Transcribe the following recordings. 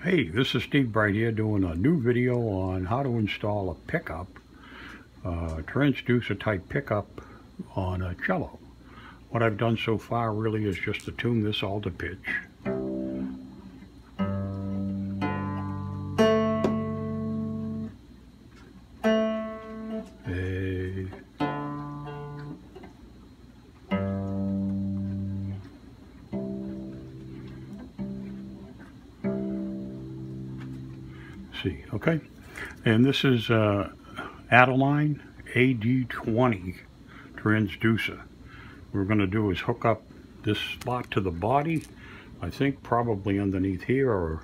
Hey, this is Steve Bright here doing a new video on how to install a pickup, transducer type pickup on a cello. What I've done so far really is just to tune this all to pitch. See, okay, and this is Adeline AD20 transducer. What we're going to do is hook up this slot to the body. I think probably underneath here, or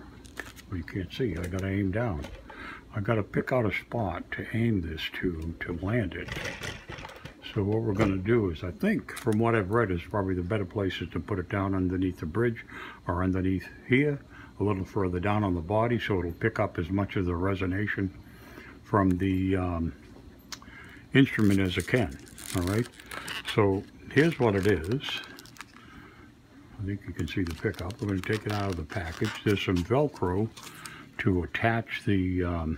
well, you can't see. I got to aim down. I got to pick out a spot to aim this to land it. So what we're going to do is, I think from what I've read, is probably the better place is to put it down underneath the bridge or underneath here, a little further down on the body, so it'll pick up as much of the resonation from the instrument as it can. All right, so here's what it is. I think you can see the pickup. We're going to take it out of the package. There's some Velcro to attach the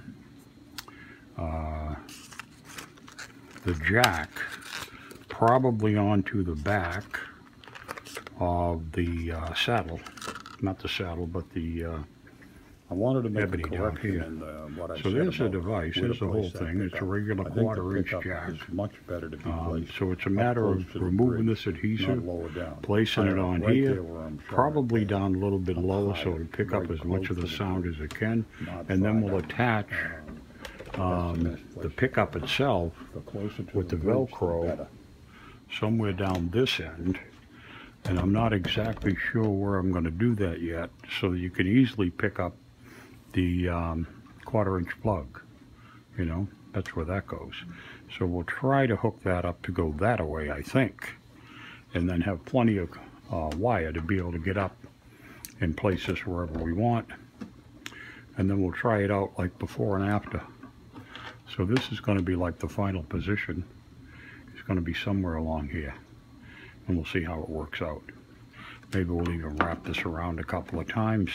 jack probably onto the back of the saddle. Not the saddle, but the I wanted to make ebony a down here. what I So there's the device. There's the whole thing. It's a regular quarter-inch jack. Much better to be placed so it's a matter of removing this adhesive, placing it on here, probably down a little bit lower so it'll pick up as much of the sound as it can, and then we'll attach the pickup itself with the Velcro somewhere down this end. And I'm not exactly sure where I'm going to do that yet, so that you can easily pick up the quarter-inch plug. You know, that's where that goes. So we'll try to hook that up to go that way, I think, and then have plenty of wire to be able to get up and place this wherever we want. And then we'll try it out like before and after. So this is going to be like the final position. It's going to be somewhere along here. And we'll see how it works out. Maybe we'll even wrap this around a couple of times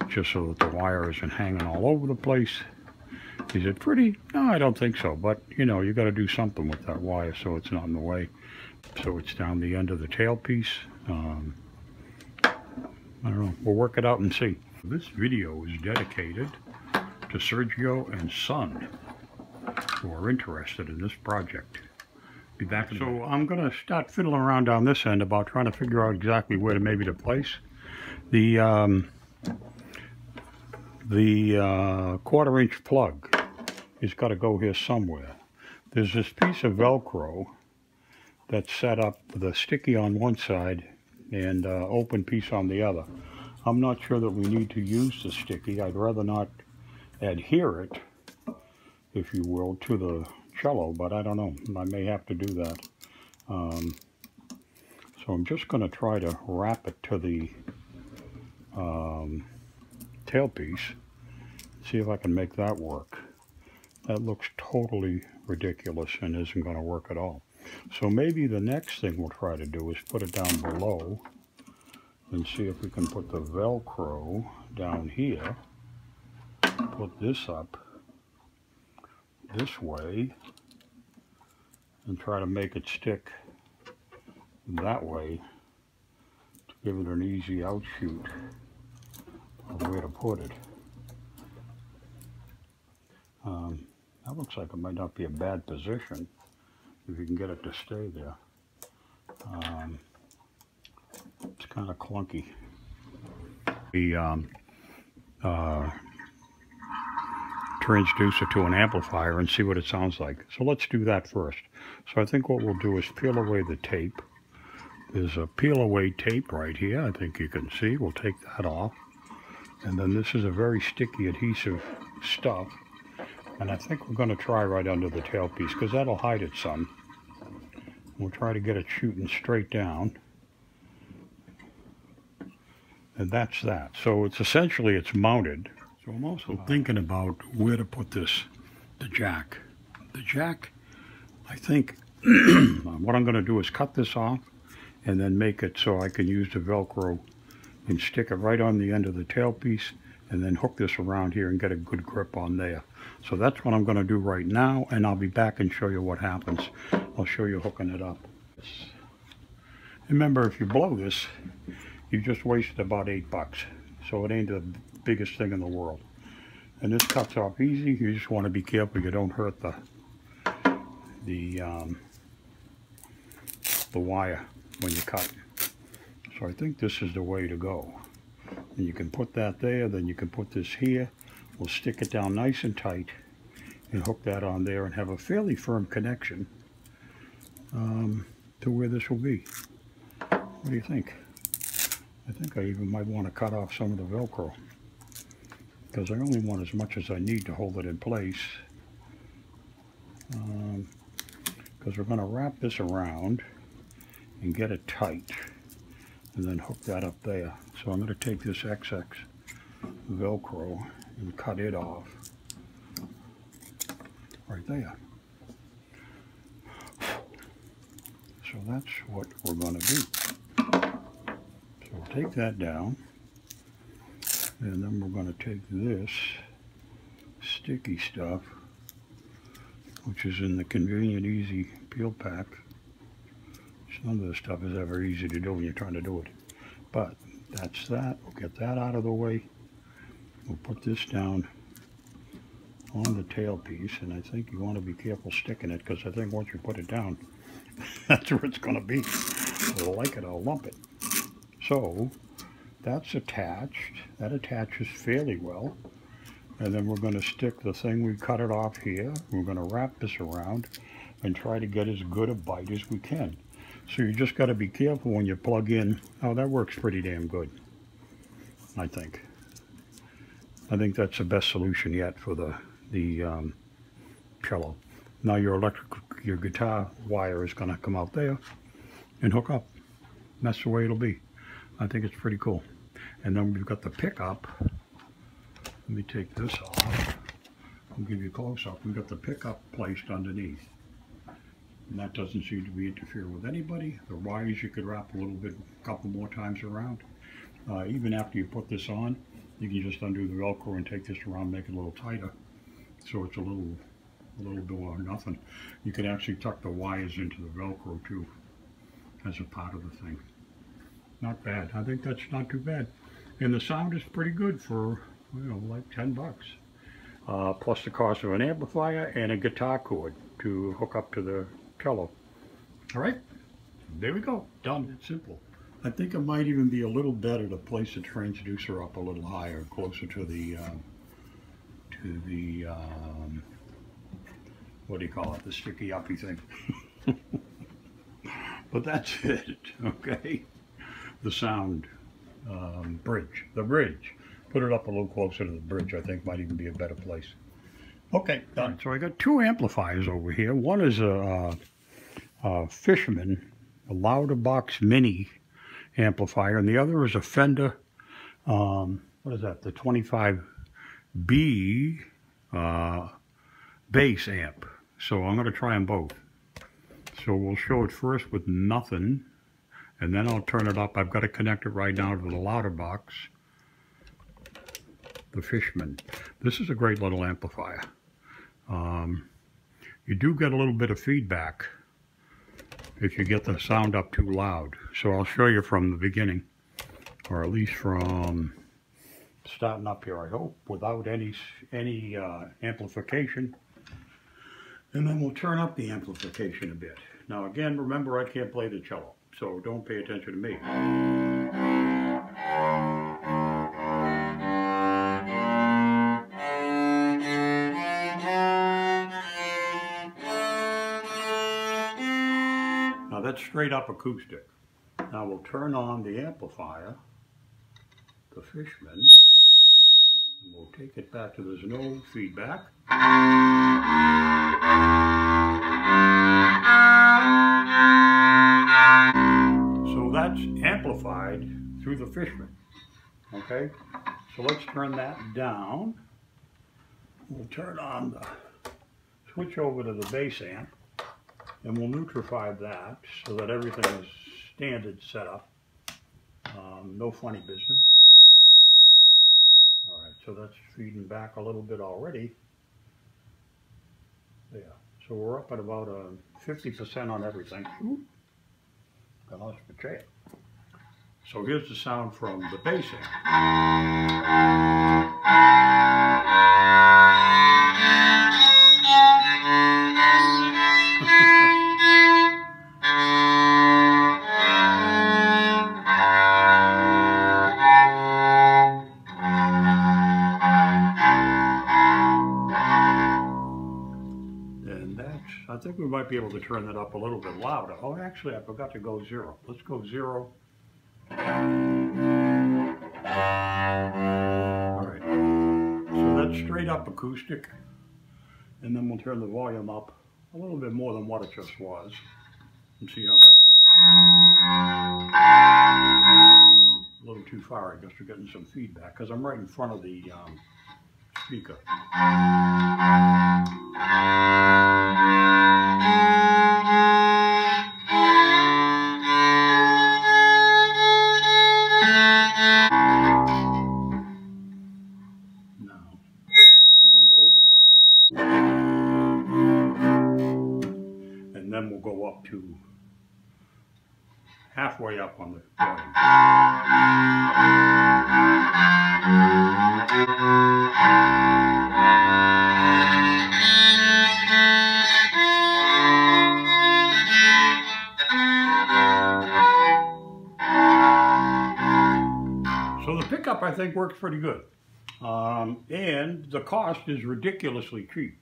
just so that the wire isn't hanging all over the place. Is it pretty? No, I don't think so, but you know, you got to do something with that wire so it's not in the way. So it's down the end of the tailpiece. I don't know, we'll work it out and see. This video is dedicated to Sergio and Son, who are interested in this project. Be back. So I'm going to start fiddling around down this end about trying to figure out exactly where to place the quarter-inch plug. It's got to go here somewhere. There's this piece of Velcro that's set up with a sticky on one side and open piece on the other. I'm not sure that we need to use the sticky. I'd rather not adhere it, if you will, to the cello, but I don't know. I may have to do that. So I'm just going to try to wrap it to the tailpiece. See if I can make that work. That looks totally ridiculous and isn't going to work at all. So maybe the next thing we'll try to do is put it down below and see if we can put the Velcro down here. Put this up this way and try to make it stick that way to give it an easy outshoot of where to put it. That looks like it might not be a bad position if you can get it to stay there. It's kind of clunky. The transducer to an amplifier and see what it sounds like. So let's do that first. So I think what we'll do is peel away the tape. There's a peel away tape right here, I think you can see. We'll take that off. And then this is a very sticky adhesive stuff. And I think we're going to try right under the tailpiece because that'll hide it some. We'll try to get it shooting straight down. And that's that. So it's essentially, it's mounted. So I'm also thinking about where to put this, the jack. The jack, I think, what I'm going to do is cut this off and then make it so I can use the Velcro and stick it right on the end of the tailpiece and then hook this around here and get a good grip on there. So that's what I'm going to do right now, and I'll be back and show you what happens. I'll show you hooking it up. Remember, if you blow this, you just wasted about $8, so it ain't the biggest thing in the world. And this cuts off easy. You just want to be careful you don't hurt the wire when you cut. So I think this is the way to go. And you can put that there, then you can put this here. We'll stick it down nice and tight and hook that on there and have a fairly firm connection to where this will be. What do you think? I think I even might want to cut off some of the Velcro, because I only want as much as I need to hold it in place. Because we're going to wrap this around and get it tight and then hook that up there. So I'm going to take this XX Velcro and cut it off right there. So that's what we're going to do. So we'll take that down, and then we're going to take this sticky stuff, which is in the Convenient Easy Peel Pack. None of this stuff is ever easy to do when you're trying to do it. But that's that. We'll get that out of the way. We'll put this down on the tailpiece, and I think you want to be careful sticking it, because I think once you put it down, that's where it's going to be. I'll like it, I'll lump it. So that's attached. That attaches fairly well. And then we're going to stick the thing, we cut it off here. We're going to wrap this around and try to get as good a bite as we can. So you just got to be careful when you plug in. Oh, that works pretty damn good, I think. I think that's the best solution yet for the cello. Now your guitar wire is going to come out there and hook up. And that's the way it'll be. I think it's pretty cool. And then we've got the pickup. Let me take this off. I'll give you a close-up. We've got the pickup placed underneath. And that doesn't seem to be interfering with anybody. The wires you could wrap a little bit, a couple more times around. Even after you put this on, you can just undo the Velcro and take this around, make it a little tighter. So it's a little bit or nothing. You can actually tuck the wires into the Velcro too, as a part of the thing. Not bad. I think that's not too bad. And the sound is pretty good for, you know, like $10. Plus the cost of an amplifier and a guitar cord to hook up to the cello. All right, there we go, done. It's simple. I think it might even be a little better to place the transducer up a little higher, closer to the what do you call it, the sticky uppy thing. But that's it, okay? The sound bridge, the bridge. Put it up a little closer to the bridge, I think might even be a better place. Okay, done. So I got two amplifiers over here. One is a Fisherman, a Louder Box Mini amplifier, and the other is a Fender, what is that, the 25B bass amp. So I'm going to try them both. So we'll show it first with nothing, and then I'll turn it up. I've got to connect it right now to the Louder Box, the Fisherman. This is a great little amplifier. You do get a little bit of feedback if you get the sound up too loud. So I'll show you from the beginning, or at least from starting up here, I hope, without any amplification. And then we'll turn up the amplification a bit. Now again, remember I can't play the cello, so don't pay attention to me. Now that's straight up acoustic. Now we'll turn on the amplifier, the Fishman, and we'll take it back to there's no feedback. So that's amplified through the Fishman. Okay, so let's turn that down. We'll turn on the switch over to the bass amp, and we'll neutrify that so that everything is standard setup. No funny business. All right, so that's feeding back a little bit already. Yeah, so we're up at about 50% on everything. Ooh, I lost the chair. So here's the sound from the bass amp. And that's, I think we might be able to turn that up a little bit louder. Oh, actually, I forgot to go 0. Let's go 0. Alright, so that's straight up acoustic, and then we'll turn the volume up a little bit more than what it just was, and see how that sounds. A little too far, I guess we're getting some feedback, because I'm right in front of the speaker. And then we'll go up to halfway up on the volume. So the pickup, I think, works pretty good. And the cost is ridiculously cheap.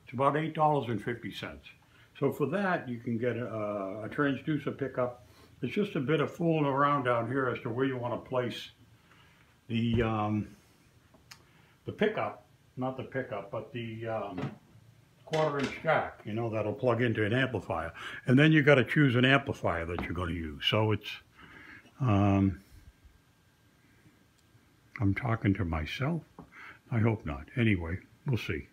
It's about $8.50. So for that, you can get a transducer pickup. It's just a bit of fooling around down here as to where you want to place the pickup, not the pickup, but the quarter-inch jack, you know, that'll plug into an amplifier. And then you got to choose an amplifier that you're going to use. So it's, I'm talking to myself. I hope not. Anyway, we'll see.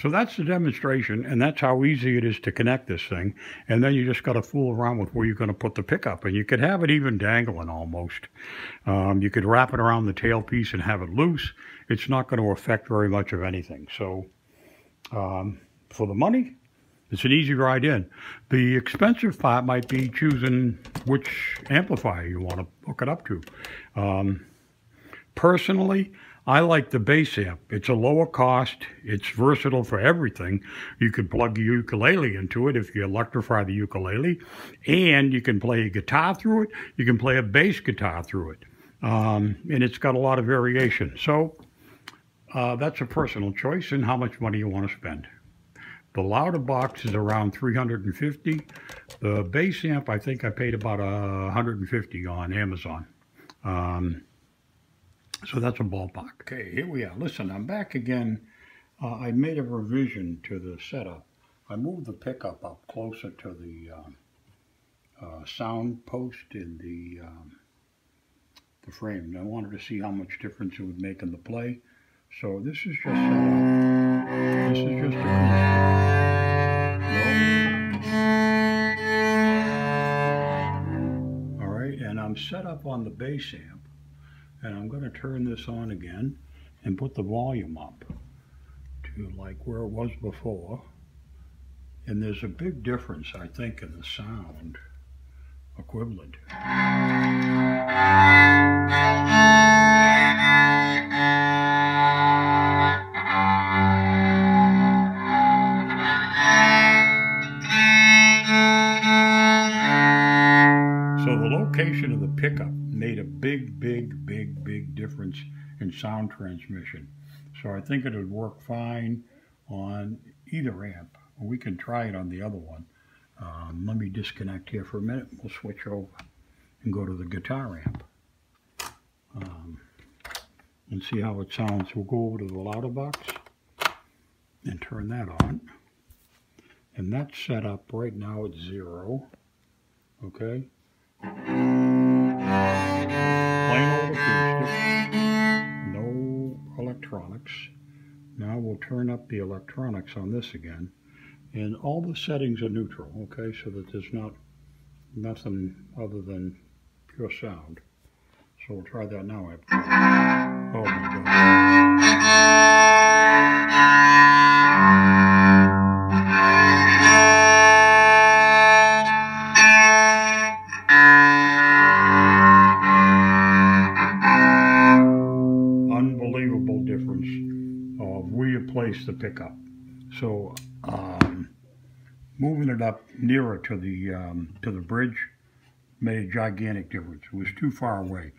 So that's the demonstration, and that's how easy it is to connect this thing. And then you just got to fool around with where you're going to put the pickup. And you could have it even dangling almost. You could wrap it around the tailpiece and have it loose. It's not going to affect very much of anything. So for the money, it's an easy ride in. The expensive part might be choosing which amplifier you want to hook it up to. Personally, I like the bass amp. It's a lower cost. It's versatile for everything. You can plug your ukulele into it if you electrify the ukulele, and you can play a guitar through it. You can play a bass guitar through it, and it's got a lot of variation. So that's a personal choice and how much money you want to spend. The louder box is around $350. The bass amp, I think I paid about $150 on Amazon. So that's a ballpark. Okay, here we are. Listen, I'm back again. I made a revision to the setup. I moved the pickup up closer to the sound post in the frame. I wanted to see how much difference it would make in the play. So this is just set up. This is just acoustic. All right, and I'm set up on the bass amp. And I'm going to turn this on again and put the volume up to like where it was before. And there's a big difference, I think, in the sound equivalent. So the location of the pickup made a big difference in sound transmission. So I think it would work fine on either amp. We can try it on the other one. Let me disconnect here for a minute. We'll switch over and go to the guitar amp and see how it sounds. We'll go over to the louder box and turn that on. And that's set up right now at 0. Okay. Plain old acoustic, no electronics. Now we'll turn up the electronics on this again, and all the settings are neutral, okay, so that there's nothing other than pure sound. So we'll try that now. Oh my God. unbelievable difference of where you place the pickup. So moving it up nearer to the bridge made a gigantic difference. It was too far away.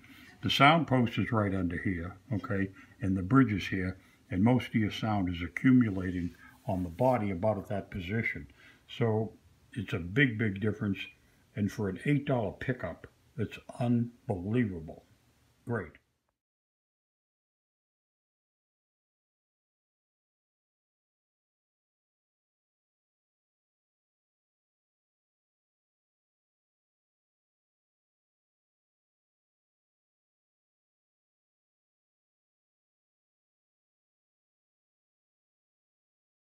The sound post is right under here, okay, and the bridge is here, and most of your sound is accumulating on the body about at that position. So it's a big, big difference, and for an $8 pickup, it's unbelievable. Great.